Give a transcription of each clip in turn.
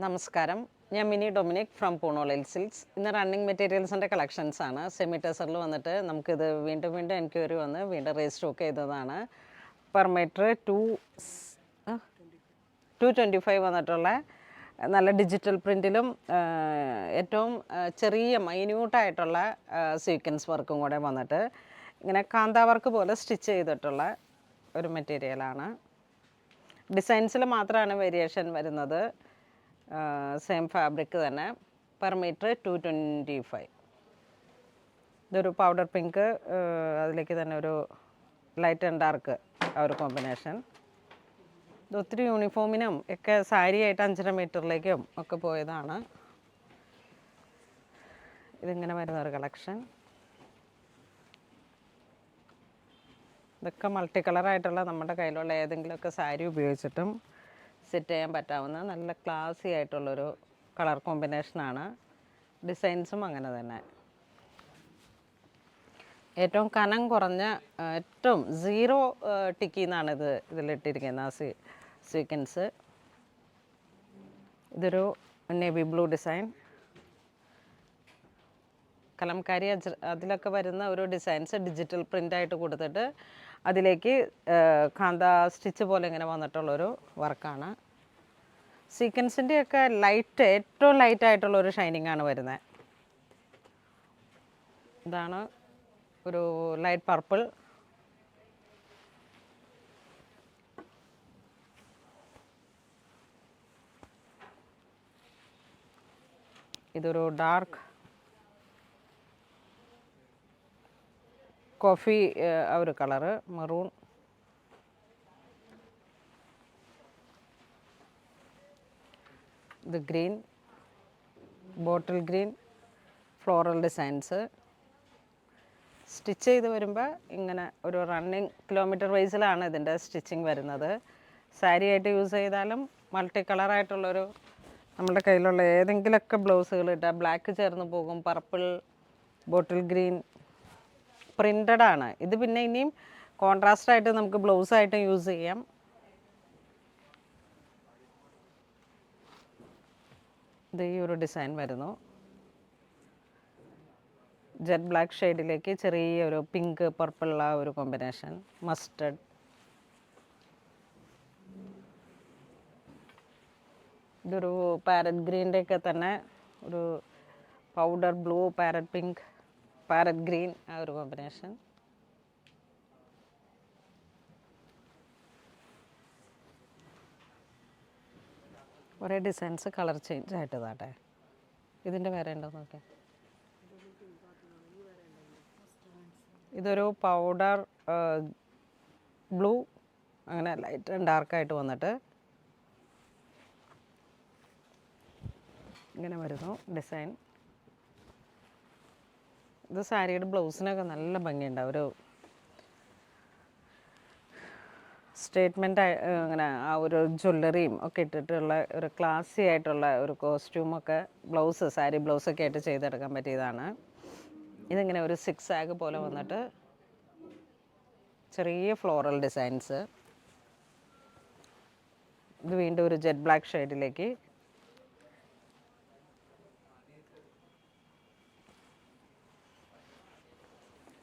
നമസ്കാരം, ഞാൻ mini Dominic from പൂണോളിൽ silks. ഇന്ന് റണ്ണിങ് മെറ്റീരിയൽസിൻ്റെ കളക്ഷൻസാണ്. സെമി ടെസറിൽ വന്നിട്ട് നമുക്കിത് വീണ്ടും എൻക്വയറി വന്ന് വീണ്ടും റീസ്റ്റോക്ക് ചെയ്തതാണ്. പെർ മീറ്റർ 225 വന്നിട്ടുള്ള നല്ല ഡിജിറ്റൽ പ്രിൻറ്റിലും ഏറ്റവും ചെറിയ മൈന്യൂട്ടായിട്ടുള്ള സീക്വൻസ് വർക്കും കൂടെ വന്നിട്ട് ഇങ്ങനെ കാന്താ വർക്ക് പോലെ സ്റ്റിച്ച് ചെയ്തിട്ടുള്ള ഒരു മെറ്റീരിയലാണ്. ഡിസൈൻസിൽ മാത്രമാണ് വേരിയേഷൻ വരുന്നത്. സെയിം ഫാബ്രിക് തന്നെ. Per metre 225. ഇതൊരു പൗഡർ പിങ്ക്, അതിലേക്ക് തന്നെ ഒരു ലൈറ്റ് ആൻഡ് ഡാർക്ക് ആ ഒരു കോമ്പിനേഷൻ. ഇത് ഒത്തിരി യൂണിഫോമിനും ഒക്കെ സാരിയായിട്ട് 5.5 മീറ്ററിലേക്കും ഒക്കെ പോയതാണ്. ഇതിങ്ങനെ വരുന്നൊരു കളക്ഷൻ. ഇതൊക്കെ മൾട്ടി കളറായിട്ടുള്ള നമ്മുടെ കയ്യിലുള്ള ഏതെങ്കിലുമൊക്കെ സാരി ഉപയോഗിച്ചിട്ടും സെറ്റ് ചെയ്യാൻ പറ്റാവുന്ന നല്ല ക്ലാസി ആയിട്ടുള്ളൊരു കളർ കോമ്പിനേഷനാണ്. ഡിസൈൻസും അങ്ങനെ തന്നെ. ഏറ്റവും കനം കുറഞ്ഞ ഏറ്റവും സീറോ ടിക്കിന്നാണ് ഇതിലിട്ടിരിക്കുന്ന സീക്വൻസ്. ഇതൊരു നേവി ബ്ലൂ ഡിസൈൻ. കലംകാരി അതിലൊക്കെ വരുന്ന ഒരു ഡിസൈൻസ് ഡിജിറ്റൽ പ്രിൻ്റായിട്ട് കൊടുത്തിട്ട് അതിലേക്ക് കാന്ത സ്റ്റിച്ച് പോലെ ഇങ്ങനെ വന്നിട്ടുള്ളൊരു വർക്കാണ്. സീക്വൻസിൻ്റെയൊക്കെ ലൈറ്റ്, ഏറ്റവും ലൈറ്റായിട്ടുള്ളൊരു ഷൈനിങ് ആണ് വരുന്നത്. ഇതാണ് ഒരു ലൈറ്റ് പർപ്പിൾ. ഇതൊരു ഡാർക്ക് കോഫി ആ ഒരു കളറ്, മെറൂൺ. ഇത് green, bottle green, floral designs. Stitch ചെയ്ത് വരുമ്പോൾ ഇങ്ങനെ ഒരു റണ്ണിങ് കിലോമീറ്റർ വൈസിലാണ് ഇതിൻ്റെ സ്റ്റിച്ചിങ് വരുന്നത്. സാരി ആയിട്ട് യൂസ് ചെയ്താലും മൾട്ടി കളറായിട്ടുള്ളൊരു നമ്മുടെ കയ്യിലുള്ള ഏതെങ്കിലുമൊക്കെ ബ്ലൗസുകൾ ഇട്ടാൽ ബ്ലാക്ക് ചേർന്ന് പോകും. പർപ്പിൾ, ബോട്ടിൽ ഗ്രീൻ പ്രിൻ്റഡ് ആണ് ഇത്. പിന്നെ ഇനിയും കോൺട്രാസ്റ്റായിട്ട് നമുക്ക് ബ്ലൗസായിട്ട് യൂസ് ചെയ്യാം. ഇത് ഈ ഒരു ഡിസൈൻ വരുന്നു. ജെറ്റ് ബ്ലാക്ക് ഷെയ്ഡിലേക്ക് ചെറിയൊരു പിങ്ക് പർപ്പിളുള്ള ഒരു കോമ്പിനേഷൻ. മസ്റ്റർഡ്. ഇതൊരു പാരറ്റ് ഗ്രീൻ്റെയൊക്കെ തന്നെ ഒരു powder blue, parrot pink, parrot green ആ ഒരു കോമ്പിനേഷൻ. ഒരേ ഡിസൈൻസ് കളർ ചേഞ്ച് ആയിട്ടതാട്ടെ. ഇതിൻ്റെ വേറെ ഉണ്ടോ നോക്കാം. ഇതൊരു പൗഡർ ബ്ലൂ, അങ്ങനെ ലൈറ്റ് ആൻഡ് ഡാർക്കായിട്ട് വന്നിട്ട് ഇങ്ങനെ വരുന്നു ഡിസൈൻ. ഇത് സാരിയുടെ ബ്ലൗസിനൊക്കെ നല്ല ഭംഗിയുണ്ടാവും. ഒരു സ്റ്റേറ്റ്മെൻ്റ് അങ്ങനെ ആ ഒരു ജ്വല്ലറിയും ഒക്കെ ഇട്ടിട്ടുള്ള ഒരു ക്ലാസി ആയിട്ടുള്ള ഒരു കോസ്റ്റ്യൂമൊക്കെ ബ്ലൗസ്, സാരി ബ്ലൗസൊക്കെ ആയിട്ട് ചെയ്തെടുക്കാൻ പറ്റിയതാണ്. ഇതിങ്ങനെ ഒരു 6 ആഗ് പോലെ വന്നിട്ട് ചെറിയ ഫ്ലോറൽ ഡിസൈൻസ്. ഇത് വീണ്ടും ഒരു ജെറ്റ് ബ്ലാക്ക് ഷെയ്ഡിലേക്ക്.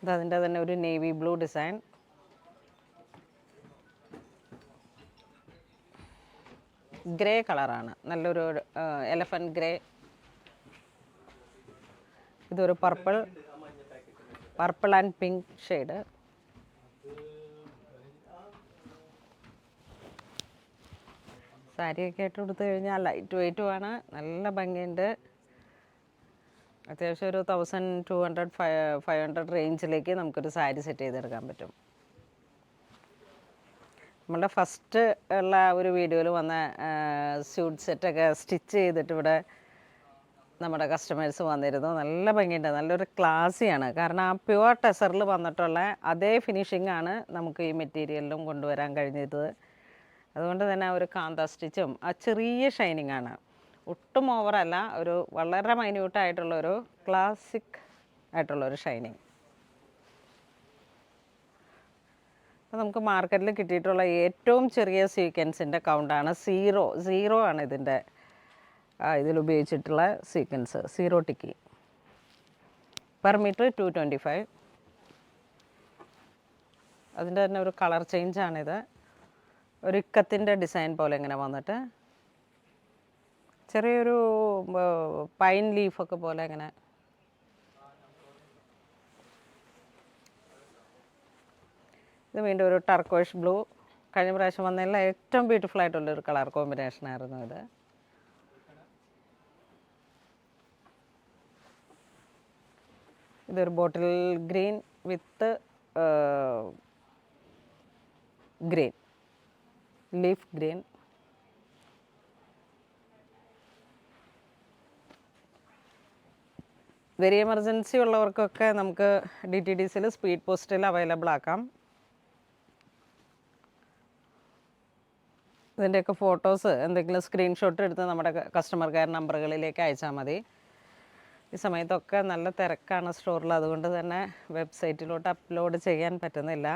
ഇത് അതിൻ്റെ തന്നെ ഒരു നേവി ബ്ലൂ ഡിസൈൻ. ഗ്രേ കളറാണ്, നല്ലൊരു എലഫൻറ്റ് ഗ്രേ. ഇതൊരു പർപ്പിൾ ആൻഡ് പിങ്ക് ഷെയ്ഡ്. സാരിയൊക്കെ ആയിട്ട് കൊടുത്തു കഴിഞ്ഞാൽ ലൈറ്റ് വെയ്റ്റുമാണ്, നല്ല ഭംഗിയുണ്ട്. അത്യാവശ്യം ഒരു 1200-500 റേഞ്ചിലേക്ക് നമുക്കൊരു സാരി സെറ്റ് ചെയ്തെടുക്കാൻ പറ്റും. നമ്മളുടെ ഫസ്റ്റ് ഉള്ള ഒരു വീഡിയോയിൽ വന്ന സ്യൂട്ട് സെറ്റൊക്കെ സ്റ്റിച്ച് ചെയ്തിട്ട് ഇവിടെ നമ്മുടെ കസ്റ്റമേഴ്സ് വന്നിരുന്നു. നല്ല ഭംഗിയുണ്ട്, നല്ലൊരു ക്ലാസ്സിയാണ്. കാരണം ആ പ്യുവർ ടെസറിൽ വന്നിട്ടുള്ള അതേ ഫിനിഷിംഗ് ആണ് നമുക്ക് ഈ മെറ്റീരിയലിലും കൊണ്ടുവരാൻ കഴിഞ്ഞത്. അതുകൊണ്ട് തന്നെ ആ ഒരു കാന്ത സ്റ്റിച്ചും ആ ചെറിയ ഷൈനിങ് ആണ്, ഒട്ടും ഓവറല്ല. ഒരു വളരെ മൈന്യൂട്ടായിട്ടുള്ളൊരു ക്ലാസിക് ആയിട്ടുള്ളൊരു ഷൈനിങ്. അപ്പോൾ നമുക്ക് മാർക്കറ്റിൽ കിട്ടിയിട്ടുള്ള ഏറ്റവും ചെറിയ സീക്വൻസിൻ്റെ കൗണ്ടാണ് 0 ആണ് ഇതിൻ്റെ ഇതിൽ ഉപയോഗിച്ചിട്ടുള്ള സീക്വൻസ്. സീറോ ടിക്കി. Per metre 225. അതിൻ്റെ തന്നെ ഒരു കളർ ചേഞ്ചാണിത്. ഒരു ഇക്കത്തിൻ്റെ ഡിസൈൻ പോലെ ഇങ്ങനെ വന്നിട്ട് ചെറിയൊരു പൈൻ ലീഫൊക്കെ പോലെ ഇങ്ങനെ. ഇത് വീണ്ടും ഒരു ടർക്കോഷ് ബ്ലൂ. കഴിഞ്ഞ പ്രാവശ്യം വന്നതിൽ ഏറ്റവും ബ്യൂട്ടിഫുൾ ആയിട്ടുള്ളൊരു കളർ കോമ്പിനേഷനായിരുന്നു ഇത്. ഇതൊരു bottle green with green, leaf green. Very emergency ഉള്ളവർക്കൊക്കെ നമുക്ക് DTDCയിൽ സ്പീഡ് പോസ്റ്റിൽ അവൈലബിൾ ആക്കാം. ഇതിൻ്റെയൊക്കെ ഫോട്ടോസ് എന്തെങ്കിലും സ്ക്രീൻഷോട്ട് എടുത്ത് നമ്മുടെ കസ്റ്റമർ കെയർ നമ്പറുകളിലേക്ക് അയച്ചാൽ മതി. ഈ സമയത്തൊക്കെ നല്ല തിരക്കാണ് സ്റ്റോറിൽ, അതുകൊണ്ട് തന്നെ വെബ്സൈറ്റിലോട്ട് അപ്ലോഡ് ചെയ്യാൻ പറ്റുന്നില്ല.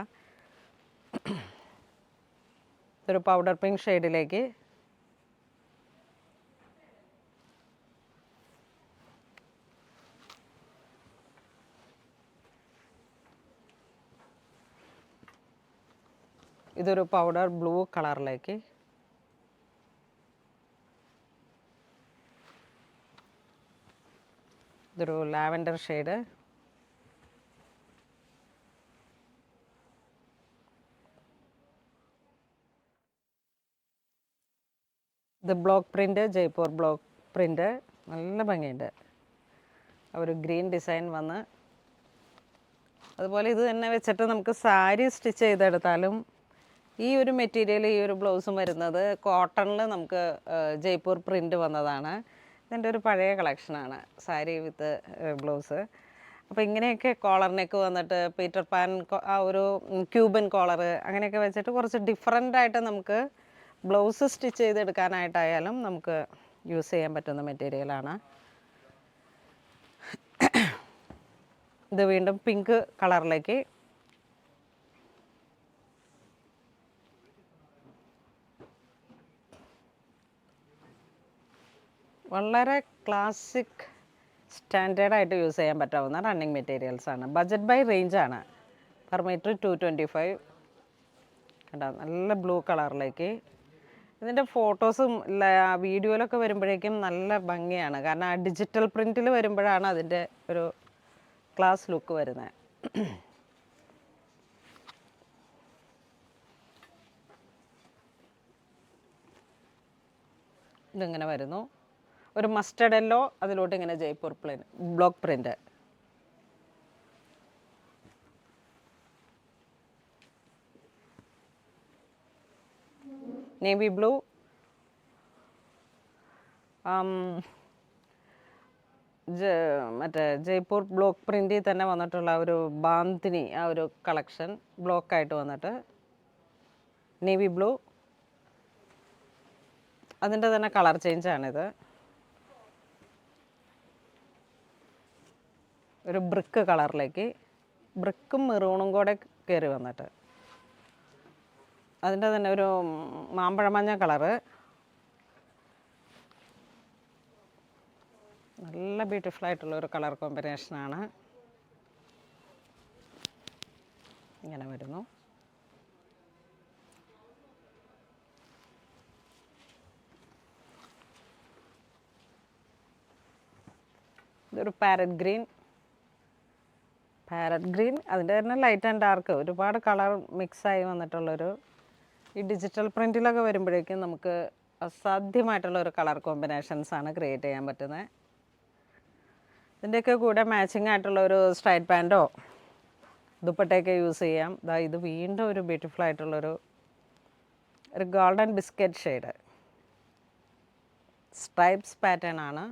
ഇതൊരു പൗഡർ പിങ്ക് ഷെയ്ഡിലേക്ക് ഇതൊരു പൗഡർ ബ്ലൂ കളറിലേക്ക്. ഇതൊരു ലാവൻഡർ ഷെയ്ഡ്. ഇത് block print, Jaipur block print. നല്ല ഭംഗിയുണ്ട്. ഒരു ഗ്രീൻ ഡിസൈൻ വന്ന്. അതുപോലെ ഇത് തന്നെ വെച്ചിട്ട് നമുക്ക് സാരി സ്റ്റിച്ച് ചെയ്തെടുത്താലും ഈ ഒരു മെറ്റീരിയൽ, ഈ ഒരു ബ്ലൗസും വരുന്നത് കോട്ടണിൽ നമുക്ക് ജയ്പൂർ പ്രിൻ്റ് വന്നതാണ്. ഇതിൻ്റെ ഒരു പഴയ കളക്ഷനാണ് സാരി വിത്ത് ബ്ലൗസ്. അപ്പോൾ ഇങ്ങനെയൊക്കെ കോളർ നെക്ക് വന്നിട്ട് പീറ്റർ പാൻ, ആ ഒരു ക്യൂബൻ കോളർ, അങ്ങനെയൊക്കെ വെച്ചിട്ട് കുറച്ച് ഡിഫറെൻ്റായിട്ട് നമുക്ക് ബ്ലൗസ് സ്റ്റിച്ച് ചെയ്തെടുക്കാനായിട്ടായാലും നമുക്ക് യൂസ് ചെയ്യാൻ പറ്റുന്ന മെറ്റീരിയലാണ്. ഇത് വീണ്ടും പിങ്ക് കളറിലേക്ക്. വളരെ ക്ലാസിക് സ്റ്റാൻഡേർഡായിട്ട് യൂസ് ചെയ്യാൻ പറ്റാവുന്ന റണ്ണിങ് മെറ്റീരിയൽസാണ്. ബഡ്ജറ്റ് ബൈ റേഞ്ചാണ്. Per metre 225. കണ്ടോ, നല്ല ബ്ലൂ കളറിലേക്ക്. ഇതിൻ്റെ ഫോട്ടോസും വീഡിയോയിലൊക്കെ വരുമ്പോഴേക്കും നല്ല ഭംഗിയാണ്. കാരണം ആ ഡിജിറ്റൽ പ്രിൻറ്റിൽ വരുമ്പോഴാണ് അതിൻ്റെ ഒരു ക്ലാസ് ലുക്ക് വരുന്നത്. ഇതിങ്ങനെ വരുന്നു. ഒരു മസ്റ്റർഡ് യെല്ലോ, അതിലോട്ട് ഇങ്ങനെ Jaipur block print. Navy blue, മറ്റേ ജയ്പൂർ ബ്ലോക്ക് പ്രിൻറ്റിൽ തന്നെ വന്നിട്ടുള്ള ഒരു ബാന്തിനി, ആ ഒരു കളക്ഷൻ ബ്ലോക്കായിട്ട് വന്നിട്ട് നേവി ബ്ലൂ. അതിൻ്റെ തന്നെ കളർ ചേഞ്ചാണിത്. ഒരു ബ്രിക്ക് കളറിലേക്ക്, ബ്രിക്കും മെറൂണും കൂടെ കയറി വന്നിട്ട് അതിൻ്റെ തന്നെ ഒരു മാമ്പഴമഞ്ഞ കളറ്. നല്ല ബ്യൂട്ടിഫുൾ ആയിട്ടുള്ള ഒരു കളർ കോമ്പിനേഷനാണ്. ഇങ്ങനെ വരുന്നു. ഇതൊരു പാരറ്റ് ഗ്രീൻ. അതിൻ്റെ തന്നെ ലൈറ്റ് ആൻഡ് ഡാർക്ക്, ഒരുപാട് കളർ മിക്സായി വന്നിട്ടുള്ളൊരു, ഈ ഡിജിറ്റൽ പ്രിൻറ്റിലൊക്കെ വരുമ്പോഴേക്കും നമുക്ക് അസാധ്യമായിട്ടുള്ള ഒരു കളർ കോമ്പിനേഷൻസാണ് ക്രിയേറ്റ് ചെയ്യാൻ പറ്റുന്നത്. ഇതിൻ്റെയൊക്കെ കൂടെ മാച്ചിങ് ആയിട്ടുള്ള ഒരു സ്ട്രൈറ്റ് പാൻറ്റോ ദുപ്പട്ടയൊക്കെ യൂസ് ചെയ്യാം. ഇത് വീണ്ടും ഒരു ബ്യൂട്ടിഫുൾ ആയിട്ടുള്ളൊരു golden biscuit shade, stripes pattern ആണ്.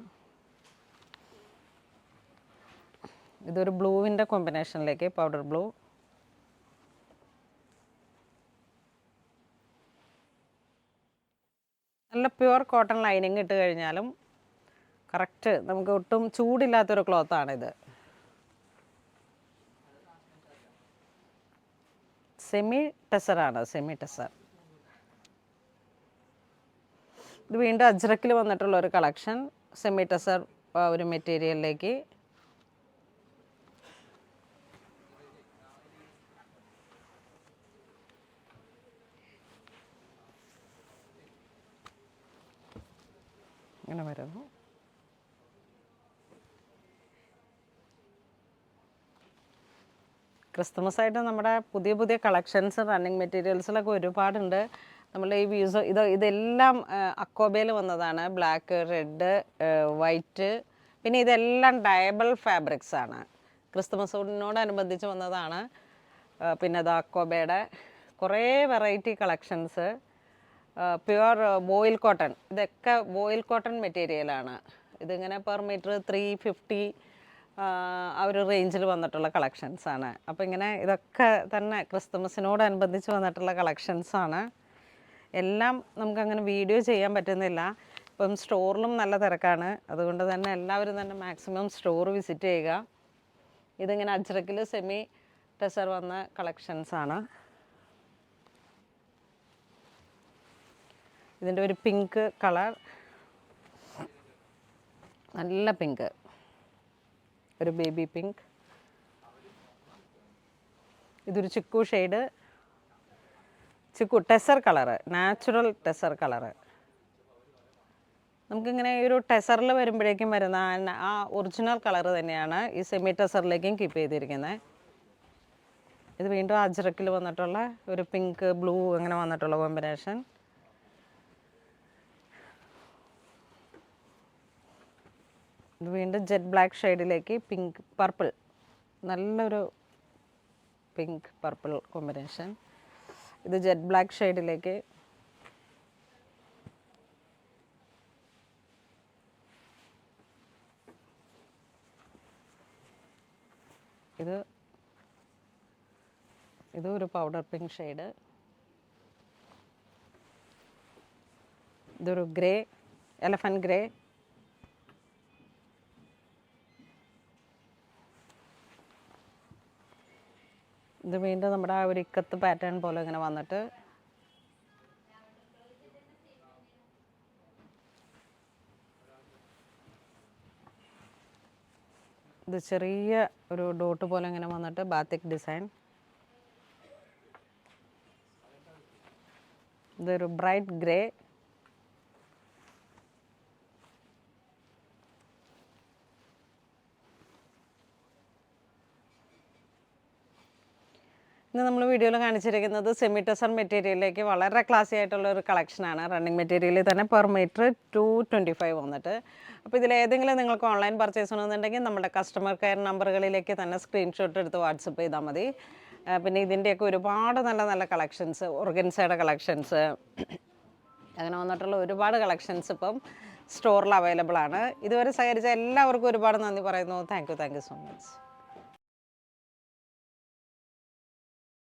ഇതൊരു ബ്ലൂവിൻ്റെ കോമ്പിനേഷനിലേക്ക്, പൗഡർ ബ്ലൂ. നല്ല പ്യുവർ കോട്ടൺ ലൈനിങ് ഇട്ട് കഴിഞ്ഞാലും കറക്റ്റ് നമുക്ക് ഒട്ടും ചൂടില്ലാത്തൊരു ക്ലോത്താണിത്. സെമി ടെസറാണ്, സെമി ടെസർ. ഇത് വീണ്ടും അജ്രക്കിൽ വന്നിട്ടുള്ള ഒരു കളക്ഷൻ, സെമി ടെസർ ഒരു മെറ്റീരിയലിലേക്ക്. ഇങ്ങനെ വരുന്നു. ക്രിസ്മസ് ആയിട്ട് നമ്മുടെ പുതിയ പുതിയ കളക്ഷൻസ് റണ്ണിങ് മെറ്റീരിയൽസിലൊക്കെ ഒരുപാടുണ്ട്. നമ്മൾ ഈ ഇതെല്ലാം അക്കോബയിൽ വന്നതാണ്. ബ്ലാക്ക്, റെഡ്, വൈറ്റ്, പിന്നെ ഇതെല്ലാം ഡയബിൾ ഫാബ്രിക്സ് ആണ്. ക്രിസ്മസിനോടനുബന്ധിച്ച് വന്നതാണ്. പിന്നെ അത് അക്കോബയുടെ കുറേ variety collections. Pure voile cotton, ഇതൊക്കെ ബോയിൽ കോട്ടൺ മെറ്റീരിയലാണ്. ഇതിങ്ങനെ പെർ മീറ്റർ 350 ആ ഒരു റേഞ്ചിൽ വന്നിട്ടുള്ള കളക്ഷൻസാണ്. അപ്പോൾ ഇങ്ങനെ ഇതൊക്കെ തന്നെ ക്രിസ്മസിനോടനുബന്ധിച്ച് വന്നിട്ടുള്ള കളക്ഷൻസാണ്. എല്ലാം നമുക്കങ്ങനെ വീഡിയോ ചെയ്യാൻ പറ്റുന്നില്ല. ഇപ്പം സ്റ്റോറിലും നല്ല തിരക്കാണ്. അതുകൊണ്ട് തന്നെ എല്ലാവരും തന്നെ മാക്സിമം സ്റ്റോർ വിസിറ്റ് ചെയ്യുക. ഇതിങ്ങനെ അജ്രക്കിൽ സെമി ടെസർ വന്ന കളക്ഷൻസാണ്. ഇതിൻ്റെ ഒരു പിങ്ക് കളർ, നല്ല പിങ്ക്, ഒരു ബേബി പിങ്ക്. ഇതൊരു chikoo shade, chikoo tussar colour, natural tussar colour. നമുക്കിങ്ങനെ ഒരു ടെസറിൽ വരുമ്പോഴേക്കും വരുന്ന ആ ഒറിജിനൽ കളറ് തന്നെയാണ് ഈ സെമി ടെസറിലേക്കും കീപ്പ് ചെയ്തിരിക്കുന്നത്. ഇത് വീണ്ടും അജ്രക്കിൽ വന്നിട്ടുള്ള ഒരു പിങ്ക് ബ്ലൂ അങ്ങനെ വന്നിട്ടുള്ള കോമ്പിനേഷൻ. ഇത് വീണ്ടും ജെറ്റ് ബ്ലാക്ക് ഷെയ്ഡിലേക്ക് പിങ്ക് പർപ്പിൾ, നല്ലൊരു പിങ്ക് പർപ്പിൾ കോമ്പിനേഷൻ. ഇത് ജെറ്റ് ബ്ലാക്ക് ഷെയ്ഡിലേക്ക് ഇതൊരു പൗഡർ പിങ്ക് ഷെയ്ഡ്. ഇതൊരു ഗ്രേ, എലഫൻറ്റ് ഗ്രേ. ഇത് വീണ്ടും നമ്മുടെ ആ ഒരു ഇക്കത്ത് പാറ്റേൺ പോലെ ഇങ്ങനെ വന്നിട്ട് ഇത് ചെറിയ ഒരു ഡോട്ട് പോലെ ഇങ്ങനെ വന്നിട്ട് ബാത്തിക് ഡിസൈൻ. ഇതൊരു ബ്രൈറ്റ് ഗ്രേ. ഇന്ന് നമ്മൾ വീഡിയോയിൽ കാണിച്ചിരിക്കുന്നത് സെമി ടെസർ മെറ്റീരിയലിലേക്ക് വളരെ ക്ലാസി ആയിട്ടുള്ള ഒരു കളക്ഷനാണ്. റണ്ണിങ് മെറ്റീരിയലിൽ തന്നെ പെർ മീറ്റർ 225 വന്നിട്ട്. അപ്പോൾ ഇതിലേതെങ്കിലും നിങ്ങൾക്ക് ഓൺലൈൻ പർച്ചേസ് ചെയ്യണമെന്നുണ്ടെങ്കിൽ നമ്മുടെ കസ്റ്റമർ കെയർ നമ്പറുകളിലേക്ക് തന്നെ സ്ക്രീൻഷോട്ട് എടുത്ത് വാട്സപ്പ് ചെയ്താൽ മതി. പിന്നെ ഇതിൻ്റെയൊക്കെ ഒരുപാട് നല്ല നല്ല കളക്ഷൻസ്, ഓർഗൻസയുടെ കളക്ഷൻസ്, അങ്ങനെ വന്നിട്ടുള്ള ഒരുപാട് കളക്ഷൻസ് ഇപ്പം സ്റ്റോറിൽ അവൈലബിൾ ആണ്. ഇതുവരെ സഹകരിച്ച എല്ലാവർക്കും ഒരുപാട് നന്ദി പറയുന്നു. Thank you so much.